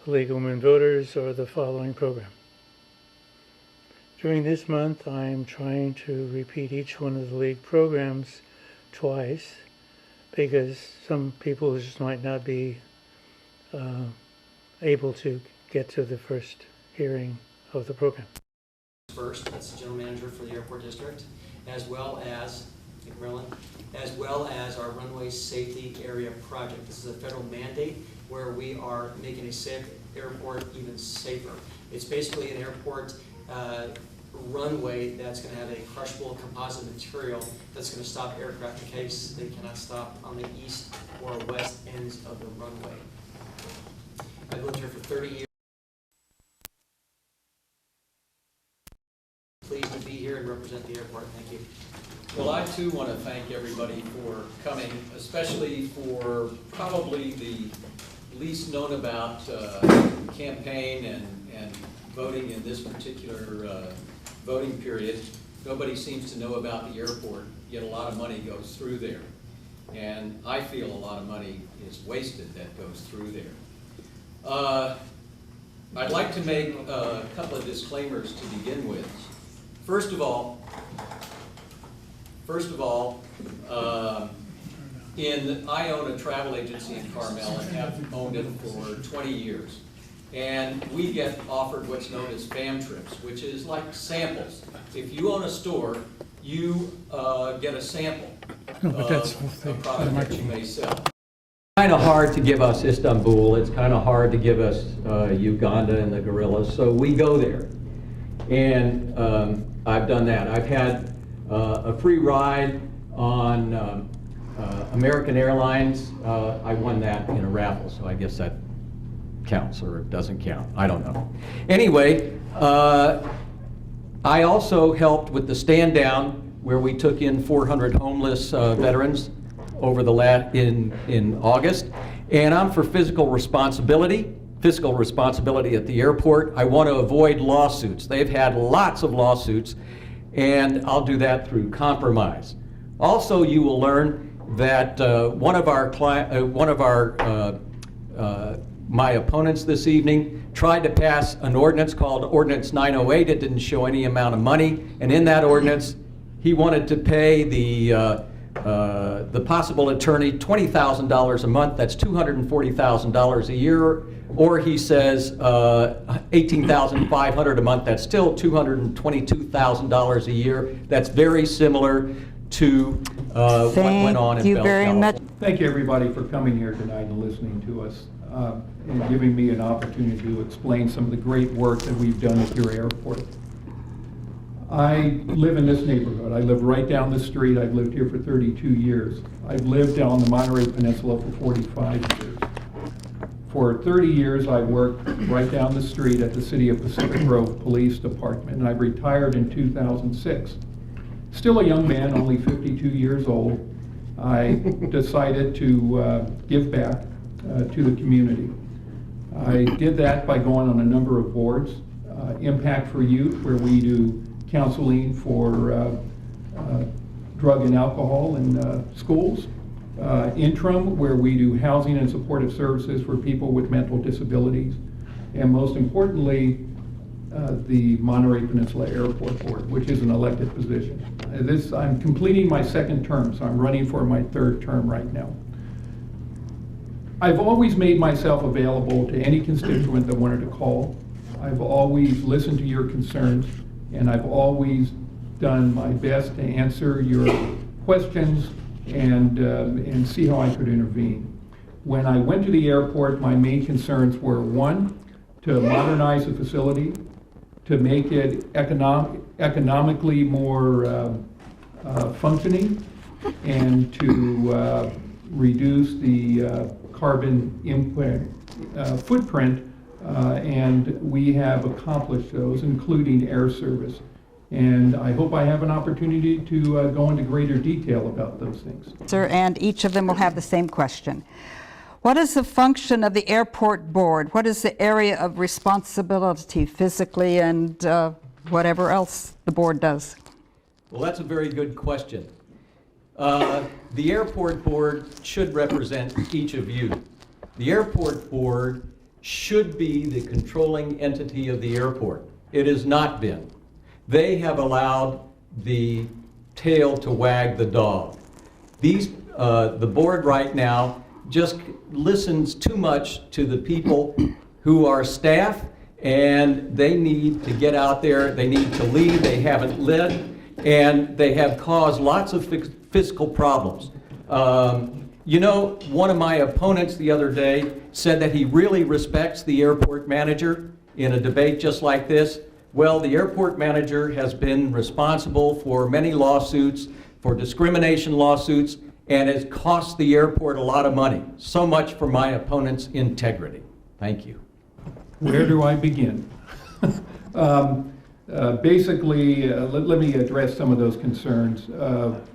the League of Women Voters or the following program. During this month, I'm trying to repeat each one of the League programs twice because some people just might not be able to get to the first hearing of the program. First, that's the General Manager for the Airport District, as well as, Maryland, as well as our Runway Safety Area Project. This is a federal mandate where we are making a safe airport even safer. It's basically an airport runway that's going to have a crushable composite material that's going to stop aircraft in case they cannot stop on the east or west ends of the runway. I've lived here for 30 years. Pleased to be here and represent the airport. Thank you. Well, I too want to thank everybody for coming, especially for probably the least known about campaign and voting in this particular voting period. Nobody seems to know about the airport, yet a lot of money goes through there. And I feel a lot of money is wasted that goes through there. I'd like to make a couple of disclaimers to begin with. First of all, I own a travel agency in Carmel and have owned it for 20 years. And we get offered what's known as FAM trips, which is like samples. If you own a store, you get a sample of a product that you may sell. It's kind of hard to give us Istanbul. It's kind of hard to give us Uganda and the gorillas. So we go there. And I've done that. I've had a free ride on American Airlines. I won that in a raffle, so I guess that counts or it doesn't count. I don't know. Anyway, I also helped with the stand down where we took in 400 homeless veterans over the in August. And I'm for fiscal responsibility at the airport. I want to avoid lawsuits. They've had lots of lawsuits, and I'll do that through compromise. Also, you will learn that my opponents this evening tried to pass an ordinance called Ordinance 908. It didn't show any amount of money, and in that ordinance, he wanted to pay the possible attorney $20,000 a month. That's $240,000 a year. Or he says $18,500 a month. That's still $222,000 a year. That's very similar to what went on in Bell, California. Thank you, everybody, for coming here tonight and listening to us and giving me an opportunity to explain some of the great work that we've done at your airport. I live in this neighborhood. I live right down the street. I've lived here for 32 years. I've lived on the Monterey Peninsula for 45 years. For 30 years, I worked right down the street at the City of Pacific Grove Police Department, and I retired in 2006. Still a young man, only 52 years old, I decided to give back to the community. I did that by going on a number of boards. Impact for Youth, where we do counseling for drug and alcohol in schools. Interim, where we do housing and supportive services for people with mental disabilities. And most importantly, the Monterey Peninsula Airport Board, which is an elected position. I'm completing my second term, so I'm running for my third term right now. I've always made myself available to any constituent that wanted to call. I've always listened to your concerns, and I've always done my best to answer your questions and see how I could intervene. When I went to the airport, my main concerns were, one, to modernize the facility, to make it economically more functioning, and to reduce the carbon footprint, and we have accomplished those, including air service. And I hope I have an opportunity to go into greater detail about those things. Sir, and each of them will have the same question. What is the function of the airport board? What is the area of responsibility physically and whatever else the board does? Well, that's a very good question. The airport board should represent each of you. The airport board should be the controlling entity of the airport. It has not been. They have allowed the tail to wag the dog. The board right now just listens too much to the people who are staff, and they need to get out there, they need to lead, they haven't led, and they have caused lots of fiscal problems. You know, one of my opponents the other day said that he really respects the airport manager in a debate just like this. Well, the airport manager has been responsible for many lawsuits, for discrimination lawsuits, and has cost the airport a lot of money. So much for my opponent's integrity. Thank you. Where do I begin? Basically, let me address some of those concerns.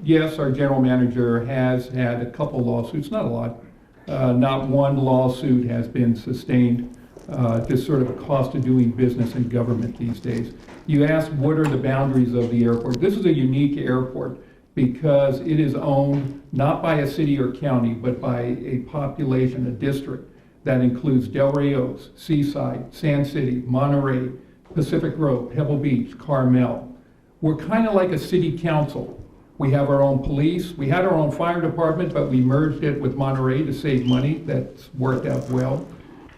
Yes, our general manager has had a couple lawsuits, not a lot. Not one lawsuit has been sustained. Just sort of a cost of doing business in government these days. You asked, what are the boundaries of the airport? This is a unique airport because it is owned not by a city or county, but by a population, a district that includes Del Rios, Seaside, Sand City, Monterey, Pacific Grove, Pebble Beach, Carmel. We're kind of like a city council. We have our own police. We had our own fire department, but we merged it with Monterey to save money. That's worked out well.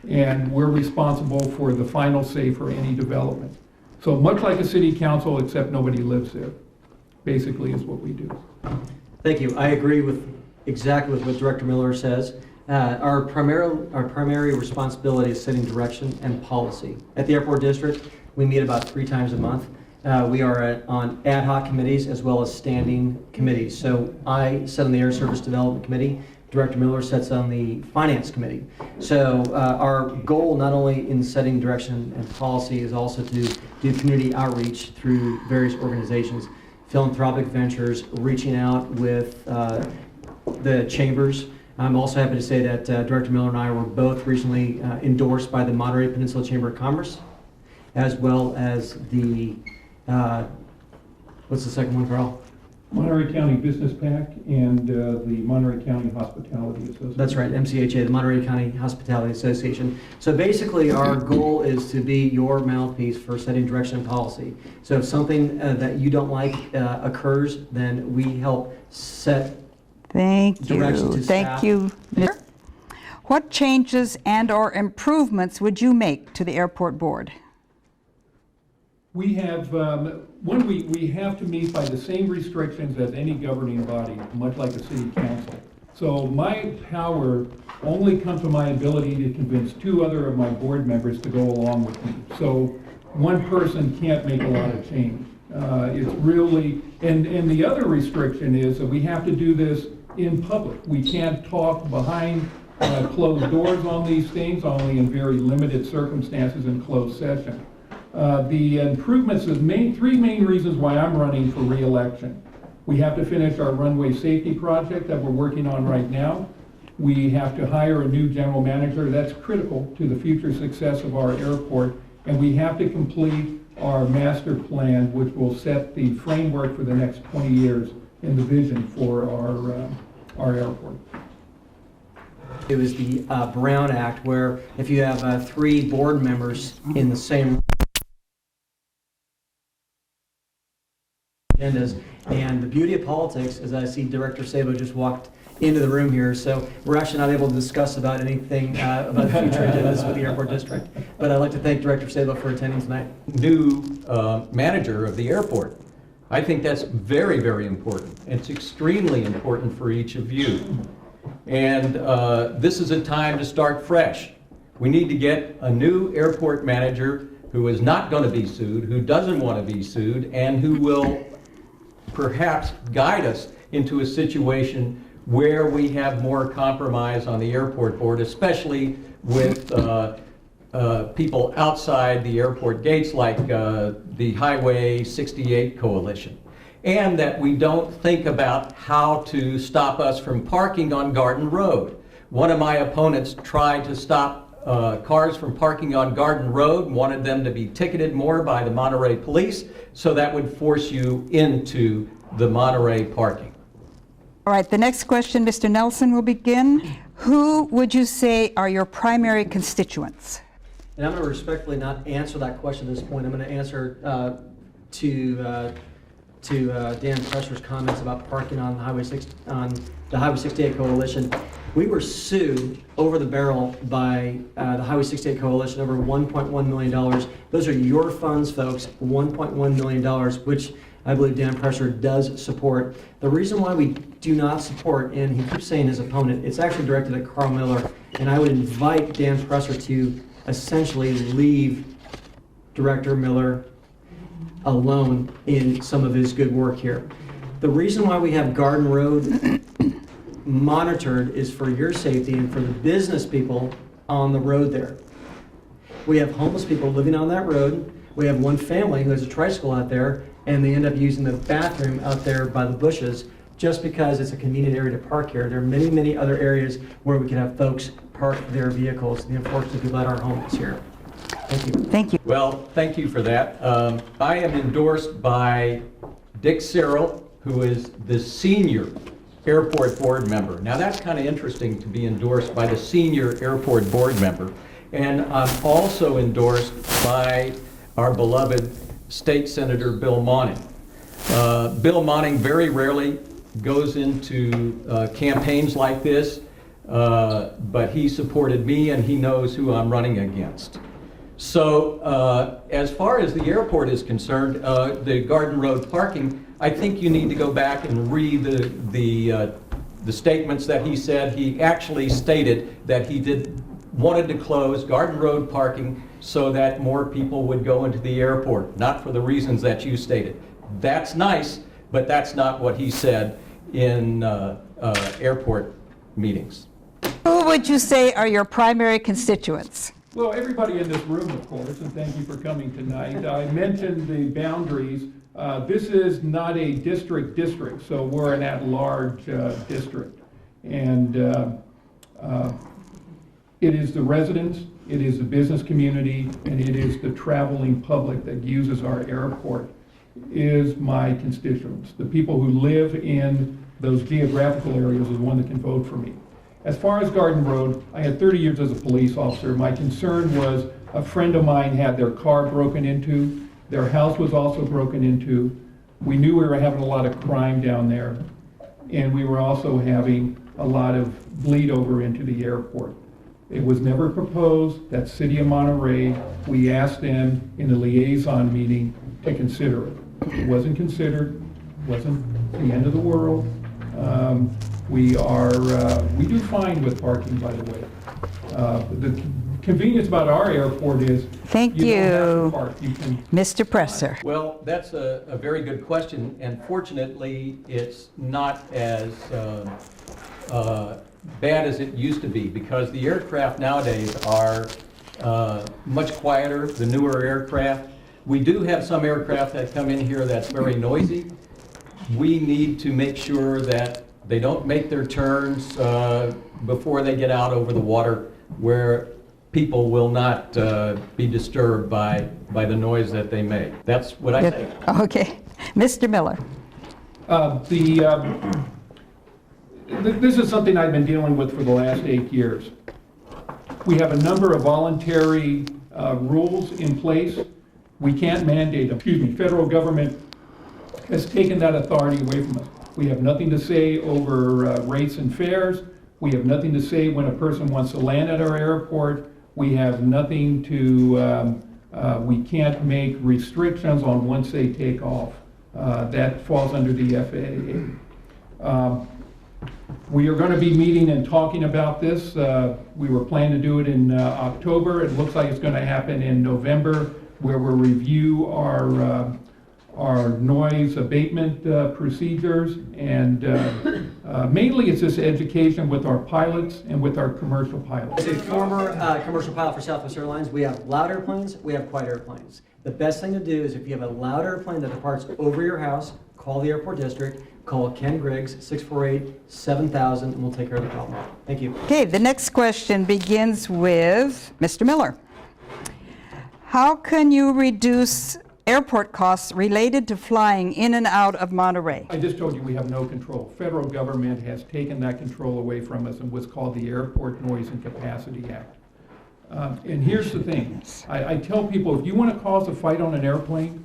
And we're responsible for the final say for any development. So much like a city council, except nobody lives there, basically is what we do. Thank you. I agree with exactly with what Director Miller says. Our primary responsibility is setting direction and policy. At the airport district, we meet about 3 times a month. We are on ad hoc committees as well as standing committees. So I sit on the Air Service Development Committee. Director Miller sits on the Finance Committee. So our goal, not only in setting direction and policy, is also to do community outreach through various organizations, philanthropic ventures, reaching out with the chambers. I'm also happy to say that Director Miller and I were both recently endorsed by the Monterey Peninsula Chamber of Commerce, as well as the, what's the second one, Carl? Monterey County Business PAC and the Monterey County Hospitality Association. That's right, MCHA, the Monterey County Hospitality Association. So basically, our goal is to be your mouthpiece for setting direction and policy. So if something that you don't like occurs, then we help set Thank direction you. to staff. Thank you. What changes and/or improvements would you make to the airport board? We have, one, we have to meet by the same restrictions as any governing body, much like a city council. So my power only comes from my ability to convince 2 other of my board members to go along with me. So one person can't make a lot of change. It's really, and the other restriction is that we have to do this in public. We can't talk behind closed doors on these things, only in very limited circumstances in closed session. The improvements, the 3 main reasons why I'm running for re-election. We have to finish our runway safety project that we're working on right now. We have to hire a new general manager. That's critical to the future success of our airport. And we have to complete our master plan, which will set the framework for the next 20 years in the vision for our airport. It was the Brown Act, where if you have 3 board members in the same agendas, and the beauty of politics is I see Director Sabo just walked into the room here, so we're actually not able to discuss about anything about future agendas with the airport district. But I'd like to thank Director Sabo for attending tonight. New manager of the airport. I think that's very, very important. It's extremely important for each of you. And this is a time to start fresh. We need to get a new airport manager who is not going to be sued, who doesn't want to be sued, and who will perhaps guide us into a situation where we have more compromise on the airport board, especially with people outside the airport gates like the Highway 68 Coalition. And that we don't think about how to stop us from parking on Garden Road. One of my opponents tried to stop cars from parking on Garden Road and wanted them to be ticketed more by the Monterey police, so that would force you into the Monterey parking. All right, the next question, Mr. Nelson will begin. Who would you say are your primary constituents? And I'm going to respectfully not answer that question at this point. I'm going to answer to Dan Presser's comments about parking on the Highway 68 Coalition. We were sued over the barrel by the Highway 68 Coalition over $1.1 million. Those are your funds, folks, $1.1 million, which I believe Dan Presser does support. The reason why we do not support, and he keeps saying his opponent, it's actually directed at Carl Miller, and I would invite Dan Presser to essentially leave Director Miller alone in some of his good work here. The reason why we have Garden Road monitored is for your safety and for the business people on the road there. We have homeless people living on that road. We have one family who has a tricycle out there, and they end up using the bathroom out there by the bushes just because it's a convenient area to park here. There are many, many other areas where we can have folks park their vehicles. The unfortunate people that are homeless here. Thank you. Thank you. Well, thank you for that. I am endorsed by Dick Cyril, who is the senior airport board member. Now, that's kind of interesting to be endorsed by the senior airport board member. And I'm also endorsed by our beloved State Senator Bill Monning. Bill Monning very rarely goes into campaigns like this, but he supported me and he knows who I'm running against. So as far as the airport is concerned, the Garden Road parking, I think you need to go back and read the statements that he said. He actually stated that he wanted to close Garden Road parking so that more people would go into the airport, not for the reasons that you stated. That's nice, but that's not what he said in airport meetings. Who would you say are your primary constituents? Well, everybody in this room, of course, and thank you for coming tonight. I mentioned the boundaries. This is not a district, so we're an at-large district. And it is the residents, it is the business community, and it is the traveling public that uses our airport is my constituents. The people who live in those geographical areas are the one that can vote for me. As far as Garden Road, I had 30 years as a police officer. My concern was a friend of mine had their car broken into, their house was also broken into. We knew we were having a lot of crime down there, and we were also having a lot of bleed over into the airport. It was never proposed. That's City of Monterey. We asked them in the liaison meeting to consider it. It wasn't considered, wasn't the end of the world. We do fine with parking, by the way. The convenience about our airport is Thank you don't have you. to park. You can. Mr. Presser. Well, that's a very good question, and fortunately, it's not as bad as it used to be, because the aircraft nowadays are much quieter, the newer aircraft. We do have some aircraft that come in here that's very noisy. We need to make sure that they don't make their turns before they get out over the water, where people will not be disturbed by the noise that they make. That's what I think. Okay. Mr. Miller. This is something I've been dealing with for the last 8 years. We have a number of voluntary rules in place. We can't mandate them. Federal government has taken that authority away from us. We have nothing to say over rates and fares. We have nothing to say when a person wants to land at our airport. We have nothing to, we can't make restrictions on once they take off. That falls under the FAA. We are going to be meeting and talking about this. We were planning to do it in October. It looks like it's going to happen in November, where we'll review our noise abatement procedures, and mainly it's this education with our pilots and with our commercial pilots. As a former commercial pilot for Southwest Airlines, we have loud airplanes, we have quiet airplanes. The best thing to do is if you have a loud airplane that departs over your house, call the airport district, call Ken Griggs, 648-7000, and we'll take care of the problem. Thank you. Okay, the next question begins with Mr. Miller. How can you reduce airport costs related to flying in and out of Monterey? I just told you we have no control. Federal government has taken that control away from us in what's called the Airport Noise and Capacity Act. And here's the thing. I tell people, if you want to cause a fight on an airplane,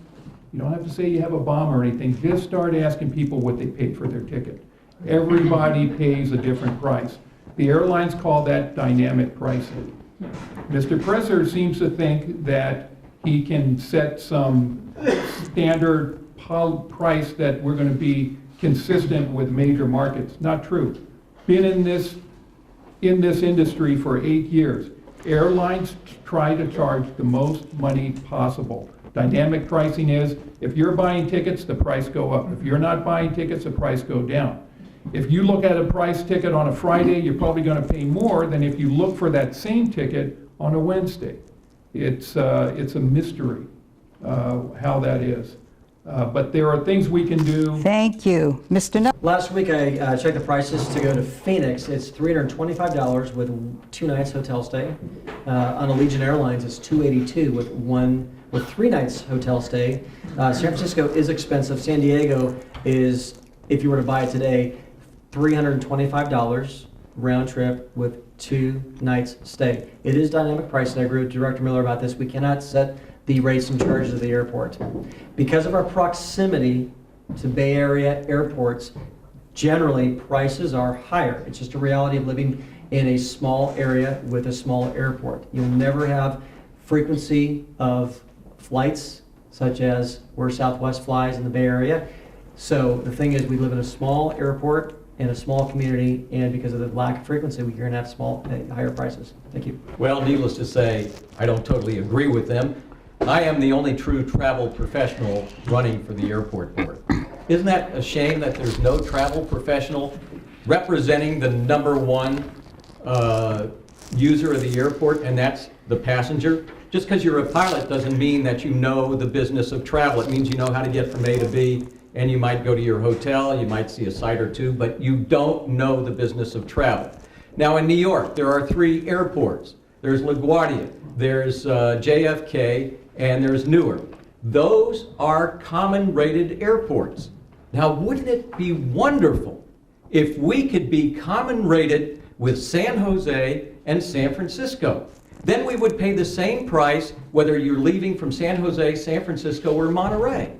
you don't have to say you have a bomb or anything. Just start asking people what they paid for their ticket. Everybody pays a different price. The airlines call that dynamic pricing. Mr. Presser seems to think that he can set some standard price that we're going to be consistent with major markets. Not true. Been in this industry for 8 years. Airlines try to charge the most money possible. Dynamic pricing is, if you're buying tickets, the price go up. If you're not buying tickets, the price go down. If you look at a price ticket on a Friday, you're probably going to pay more than if you look for that same ticket on a Wednesday. It's a mystery how that is. But there are things we can do. Thank you. Mr. Nutt. Last week, I checked the prices to go to Phoenix. It's $325 with 2 nights hotel stay. On Allegiant Airlines, it's $282 with 3 nights hotel stay. San Francisco is expensive. San Diego is, if you were to buy it today, $325 round trip with 2 nights stay. It is dynamic pricing. I agree with Director Miller about this. We cannot set the rates and charges of the airport. Because of our proximity to Bay Area airports, generally prices are higher. It's just a reality of living in a small area with a small airport. You'll never have frequency of flights such as where Southwest flies in the Bay Area. So the thing is, we live in a small airport in a small community, and because of the lack of frequency, we're going to have higher prices. Thank you. Well, needless to say, I don't totally agree with them. I am the only true travel professional running for the airport board. Isn't that a shame that there's no travel professional representing the #1 user of the airport, and that's the passenger? Just because you're a pilot doesn't mean that you know the business of travel. It means you know how to get from A to B, and you might go to your hotel, you might see a site or two, but you don't know the business of travel. Now in New York, there are 3 airports. There's LaGuardia, there's JFK, and there's Newark. Those are common rated airports. Now wouldn't it be wonderful if we could be common rated with San Jose and San Francisco? Then we would pay the same price whether you're leaving from San Jose, San Francisco, or Monterey.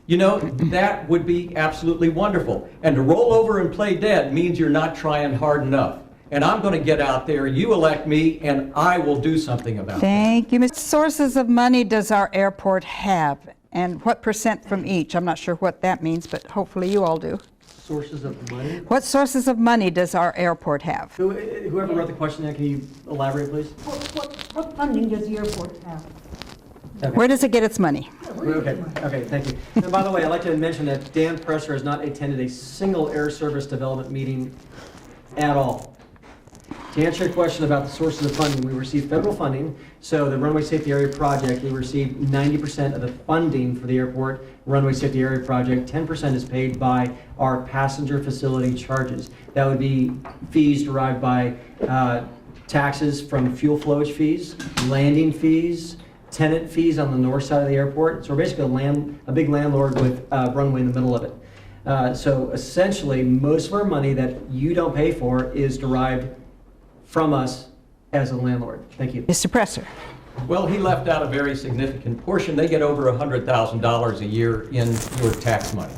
You know, that would be absolutely wonderful. And to roll over and play dead means you're not trying hard enough. And I'm going to get out there, you elect me, and I will do something about it. Thank you. What sources of money does our airport have, and what % from each? I'm not sure what that means, but hopefully you all do. Sources of money? What sources of money does our airport have? Whoever wrote the question, can you elaborate, please? What funding does the airport have? Where does it get its money? Okay, thank you. And by the way, I'd like to mention that Dan Presser has not attended a single air service development meeting at all. To answer your question about the sources of funding, we receive federal funding. So the Runway Safety Area Project, we receive 90% of the funding for the airport Runway Safety Area Project. 10% is paid by our passenger facility charges. That would be fees derived by taxes from fuel flowage fees, landing fees, tenant fees on the north side of the airport. So we're basically a big landlord with a runway in the middle of it. So essentially, most of our money that you don't pay for is derived from us as a landlord. Thank you. Mr. Presser. Well, he left out a very significant portion. They get over $100,000 a year in your tax money.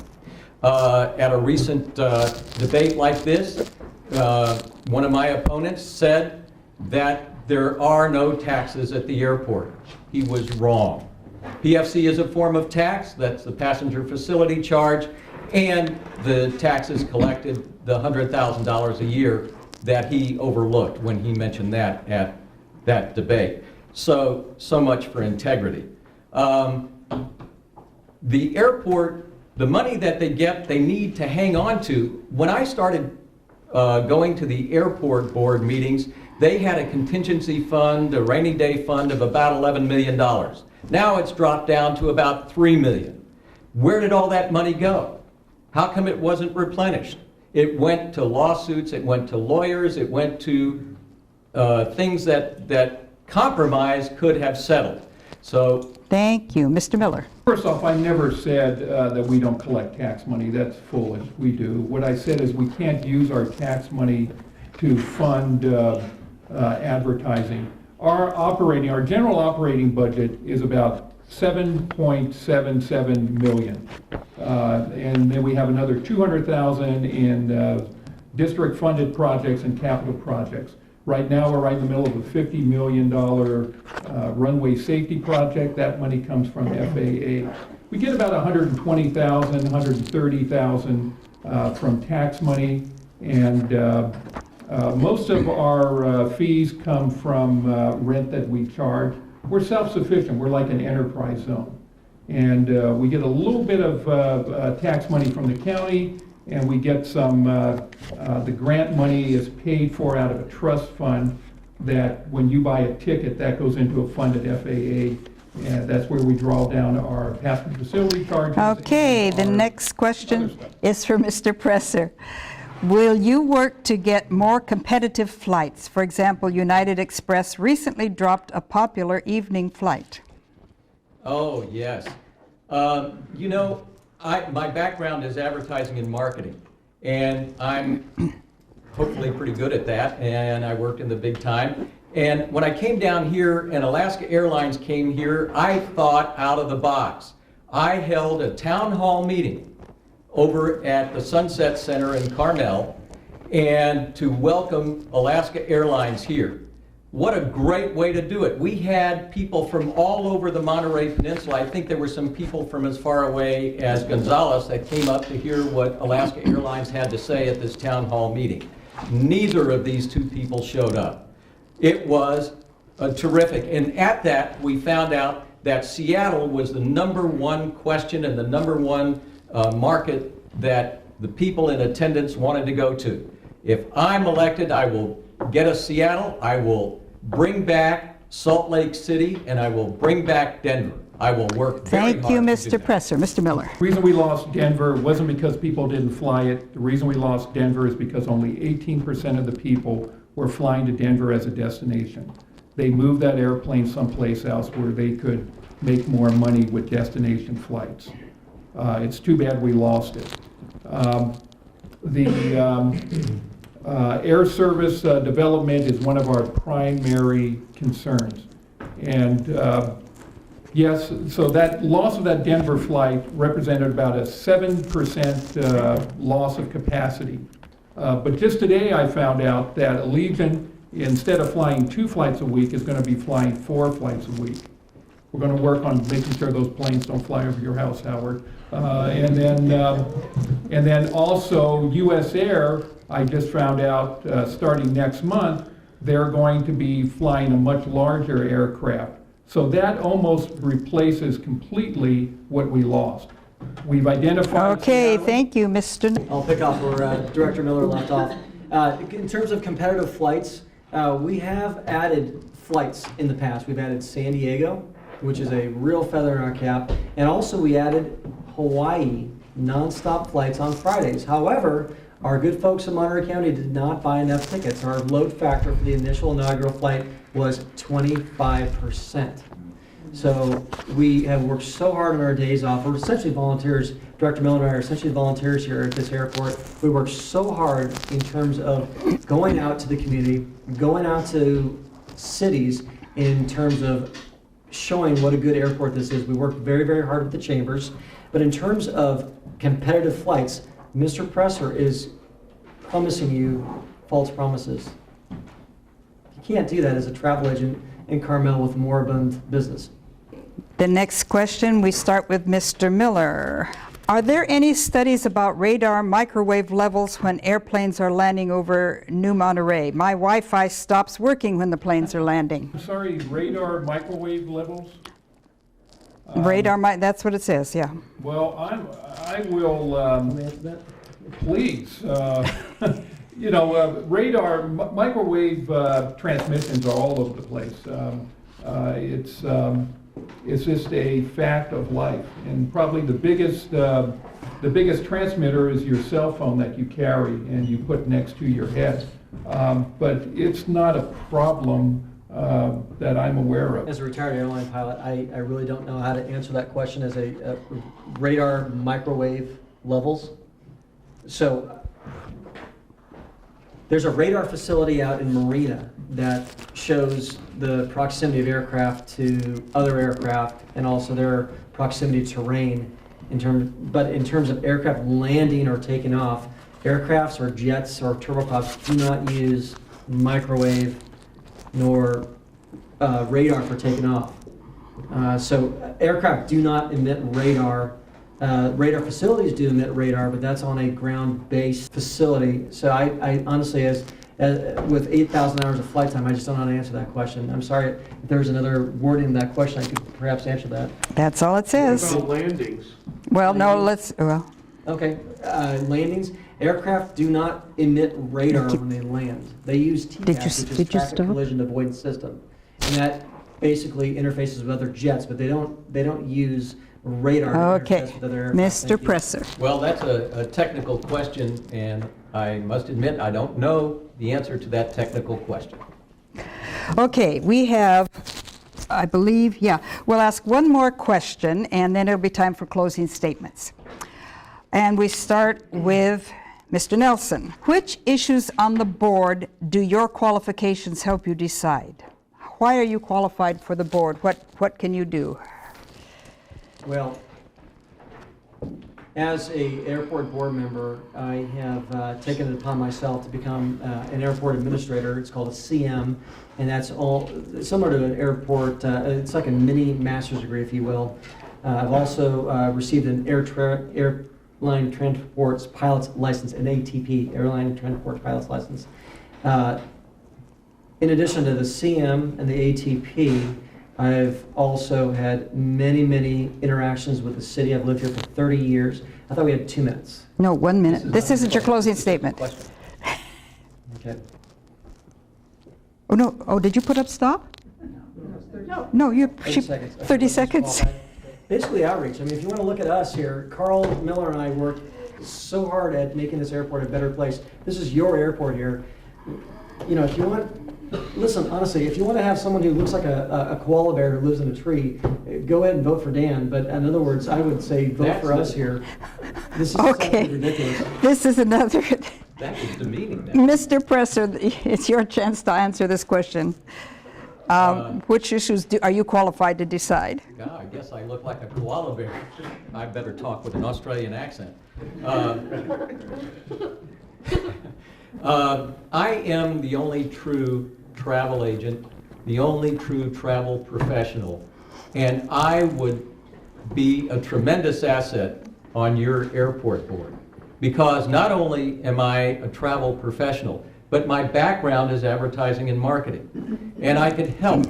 At a recent debate like this, one of my opponents said that there are no taxes at the airport. He was wrong. PFC is a form of tax. That's the passenger facility charge, and the taxes collected, the $100,000 a year that he overlooked when he mentioned that at that debate. So much for integrity. The airport, the money that they get, they need to hang on to. When I started going to the airport board meetings, they had a contingency fund, a rainy day fund of about $11 million. Now it's dropped down to about $3 million. Where did all that money go? How come it wasn't replenished? It went to lawsuits, it went to lawyers, it went to things that compromise could have settled. So Thank you. Mr. Miller. First off, I never said that we don't collect tax money. That's foolish. We do. What I said is we can't use our tax money to fund advertising. Our general operating budget is about 7.77 million. And then we have another 200,000 in district-funded projects and capital projects. Right now, we're right in the middle of a $50 million runway safety project. That money comes from FAA. We get about 120,000, 130,000 from tax money, and most of our fees come from rent that we charge. We're self-sufficient. We're like an enterprise zone. And we get a little bit of tax money from the county, and we get some, the grant money is paid for out of a trust fund that when you buy a ticket, that goes into a fund at FAA, and that's where we draw down our passenger facility charges. Okay, the and our next question other stuff. is for Mr. Presser. Will you work to get more competitive flights? For example, United Express recently dropped a popular evening flight. Oh, yes. You know, my background is advertising and marketing, and I'm hopefully pretty good at that, and I worked in the big time. And when I came down here and Alaska Airlines came here, I thought out of the box. I held a town hall meeting over at the Sunset Center in Carmel and to welcome Alaska Airlines here. What a great way to do it. We had people from all over the Monterey Peninsula. I think there were some people from as far away as Gonzales that came up to hear what Alaska Airlines had to say at this town hall meeting. Neither of these two people showed up. It was terrific. And at that, we found out that Seattle was the #1 question and the #1 market that the people in attendance wanted to go to. If I'm elected, I will get us Seattle, I will bring back Salt Lake City, and I will bring back Denver. I will work very hard. Thank you, to do Mr. that. Presser. Mr. Miller. The reason we lost Denver wasn't because people didn't fly it. The reason we lost Denver is because only 18% of the people were flying to Denver as a destination. They moved that airplane someplace else where they could make more money with destination flights. It's too bad we lost it. Air service development is one of our primary concerns. And yes, so that loss of that Denver flight represented about a 7% loss of capacity. But just today I found out that Allegiant, instead of flying 2 flights a week, is going to be flying 4 flights a week. We're going to work on making sure those planes don't fly over your house, Howard. And then also US Air, I just found out starting next month, they're going to be flying a much larger aircraft. So that almost replaces completely what we lost. We've identified. Okay, Seattle. thank you, Mr. I'll pick up where Director Miller left off. In terms of competitive flights, we have added flights in the past. We've added San Diego, which is a real feather in our cap, and also we added Hawaii nonstop flights on Fridays. However, our good folks in Monterey County did not buy enough tickets. Our load factor for the initial inaugural flight was 25%. So we have worked so hard on our days off. We're essentially volunteers. Director Miller and I are essentially volunteers here at this airport. We work so hard in terms of going out to the community, going out to cities in terms of showing what a good airport this is. We work very, very hard with the chambers. But in terms of competitive flights, Mr. Presser is promising you false promises. You can't do that as a travel agent in Carmel with moribund business. The next question, we start with Mr. Miller. Are there any studies about radar microwave levels when airplanes are landing over New Monterey? My Wi-Fi stops working when the planes are landing. I'm sorry, radar microwave levels? That's what it says, yeah. Well, I will, Can we answer that? please, you know, radar, microwave transmissions are all over the place. It's just a fact of life. And probably the biggest transmitter is your cell phone that you carry and you put next to your head. But it's not a problem that I'm aware of. As a retired airline pilot, I really don't know how to answer that question as a radar microwave levels. So there's a radar facility out in Marina that shows the proximity of aircraft to other aircraft and also their proximity to terrain. But in terms of aircraft landing or taking off, aircrafts or jets or turboprops do not use microwave nor radar for taking off. So aircraft do not emit radar. Radar facilities do emit radar, but that's on a ground-based facility. So I honestly, as with 8,000 hours of flight time, I just don't know how to answer that question. I'm sorry, if there's another wording in that question, I could perhaps answer that. That's all it says. About landings. Well, no, well, Okay, landings. Aircraft do not emit radar when they land. They use TCAS, Did you which is Traffic stop? Collision Avoidance System, and that basically interfaces with other jets, but they don't use radar to okay. interface with other aircraft. Mr. Thank you. Presser. Well, that's a technical question, and I must admit, I don't know the answer to that technical question. Okay, we have, I believe, yeah, we'll ask one more question, and then it'll be time for closing statements. And we start with Mr. Nelson. Which issues on the board do your qualifications help you decide? Why are you qualified for the board? What can you do? Well, as a airport board member, I have taken it upon myself to become an airport administrator. It's called a CM, and that's all similar to an airport. It's like a mini master's degree, if you will. I've also received an airline transport's pilot's license, an ATP, airline transport pilot's license. In addition to the CM and the ATP, I've also had many, many interactions with the city. I've lived here for 30 years. I thought we had 2 minutes. No, 1 minute. This isn't your closing statement. Question. Okay. Oh, no, oh, did you put up stop? No, you, 30 seconds. 30 seconds. Basically outreach. I mean, if you want to look at us here, Carl Miller and I worked so hard at making this airport a better place. This is your airport here. You know, if you want, listen, honestly, if you want to have someone who looks like a koala bear who lives in a tree, go ahead and vote for Dan. But in other words, I would say vote for us here. This is Okay. ridiculous. This is another, That is demeaning. That. Mr. Presser, it's your chance to answer this question. Which issues are you qualified to decide? God, I guess I look like a koala bear. I better talk with an Australian accent. I am the only true travel agent, the only true travel professional, and I would be a tremendous asset on your airport board because not only am I a travel professional, but my background is advertising and marketing, and I can help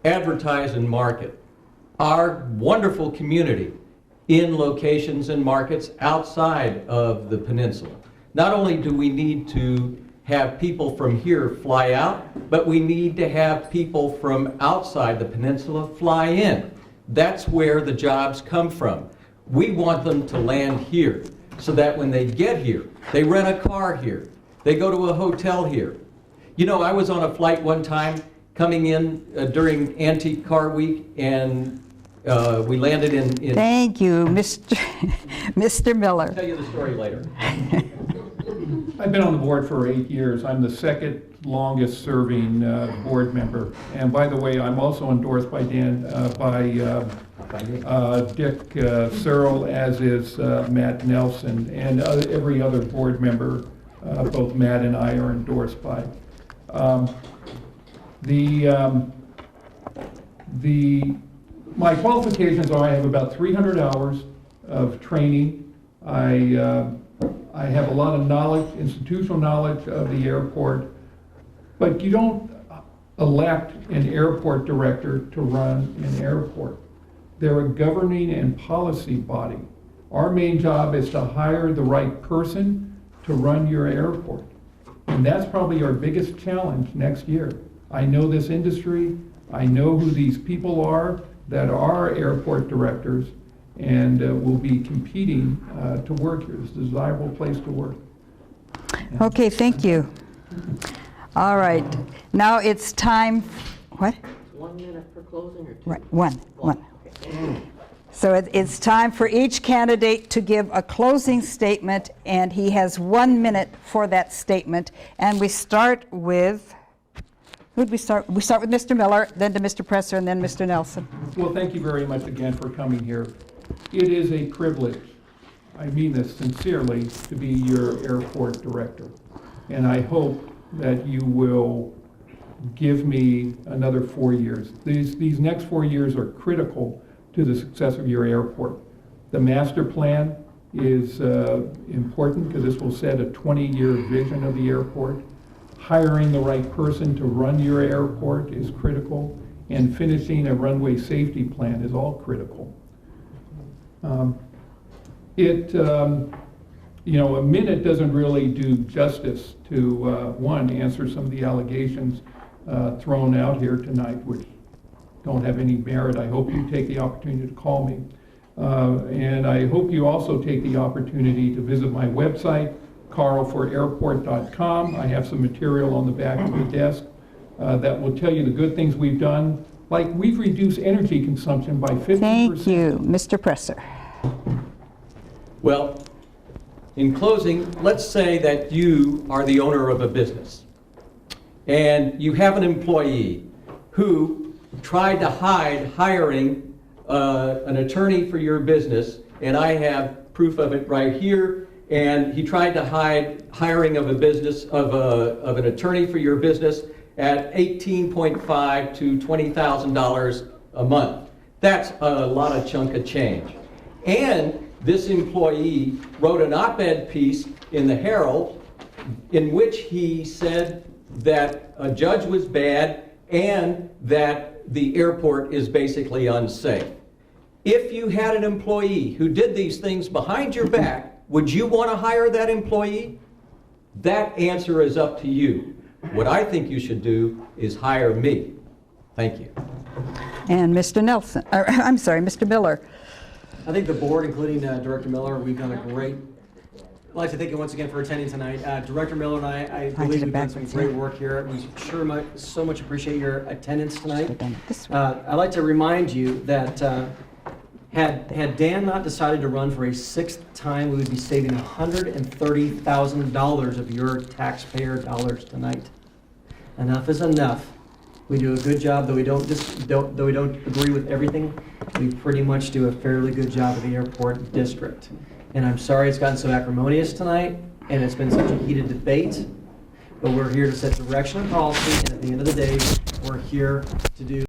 advertise and market our wonderful community in locations and markets outside of the peninsula. Not only do we need to have people from here fly out, but we need to have people from outside the peninsula fly in. That's where the jobs come from. We want them to land here so that when they get here, they rent a car here, they go to a hotel here. You know, I was on a flight one time coming in during Antique Car Week, and we landed in Thank you, Mr. Miller. I'll tell you the story later. I've been on the board for 8 years. I'm the second longest serving board member. And by the way, I'm also endorsed by Dick Searle, as is Matt Nelson, and every other board member, both Matt and I are endorsed by. My qualifications are I have about 300 hours of training. I have a lot of knowledge, institutional knowledge of the airport, but you don't elect an airport director to run an airport. They're a governing and policy body. Our main job is to hire the right person to run your airport. And that's probably our biggest challenge next year. I know this industry, I know who these people are that are airport directors, and will be competing to work here. It's a desirable place to work. Okay, thank you. All right, now it's time What? 1 minute for closing or 2? Right, one. So it's time for each candidate to give a closing statement, and he has 1 minute for that statement. And we start with, who'd we start? We start with Mr. Miller, then to Mr. Presser, and then Mr. Nelson. Well, thank you very much again for coming here. It is a privilege, I mean this sincerely, to be your airport director. And I hope that you will give me another 4 years. These next 4 years are critical to the success of your airport. The master plan is important because this will set a 20-year vision of the airport. Hiring the right person to run your airport is critical, and finishing a runway safety plan is all critical. A minute doesn't really do justice to, one, answer some of the allegations thrown out here tonight, which don't have any merit. I hope you take the opportunity to call me. And I hope you also take the opportunity to visit my website, carlfordairport.com. I have some material on the back of the desk that will tell you the good things we've done. Like, we've reduced energy consumption by 50%. Thank you. Mr. Presser. Well, in closing, let's say that you are the owner of a business and you have an employee who tried to hide hiring an attorney for your business, and I have proof of it right here, and he tried to hide hiring of an attorney for your business at $18.5 to $20,000 a month. That's a lot of chunk of change. And this employee wrote an op-ed piece in the Herald in which he said that a judge was bad and that the airport is basically unsafe. If you had an employee who did these things behind your back, would you want to hire that employee? That answer is up to you. What I think you should do is hire me. Thank you. And Mr. Nelson, I'm sorry, Mr. Miller. I think the board, including Director Miller, we've done a great, I'd like to thank you once again for attending tonight. Director Miller and I believe we've done some great work here. We so much appreciate your attendance tonight. I'd like to remind you that had Dan not decided to run for a 6th time, we would be saving $130,000 of your taxpayer dollars tonight. Enough is enough. We do a good job, though we don't agree with everything. We pretty much do a fairly good job of the airport district. And I'm sorry it's gotten so acrimonious tonight, and it's been such a heated debate, but we're here to set direction and policy, and at the end of the day, we're here to do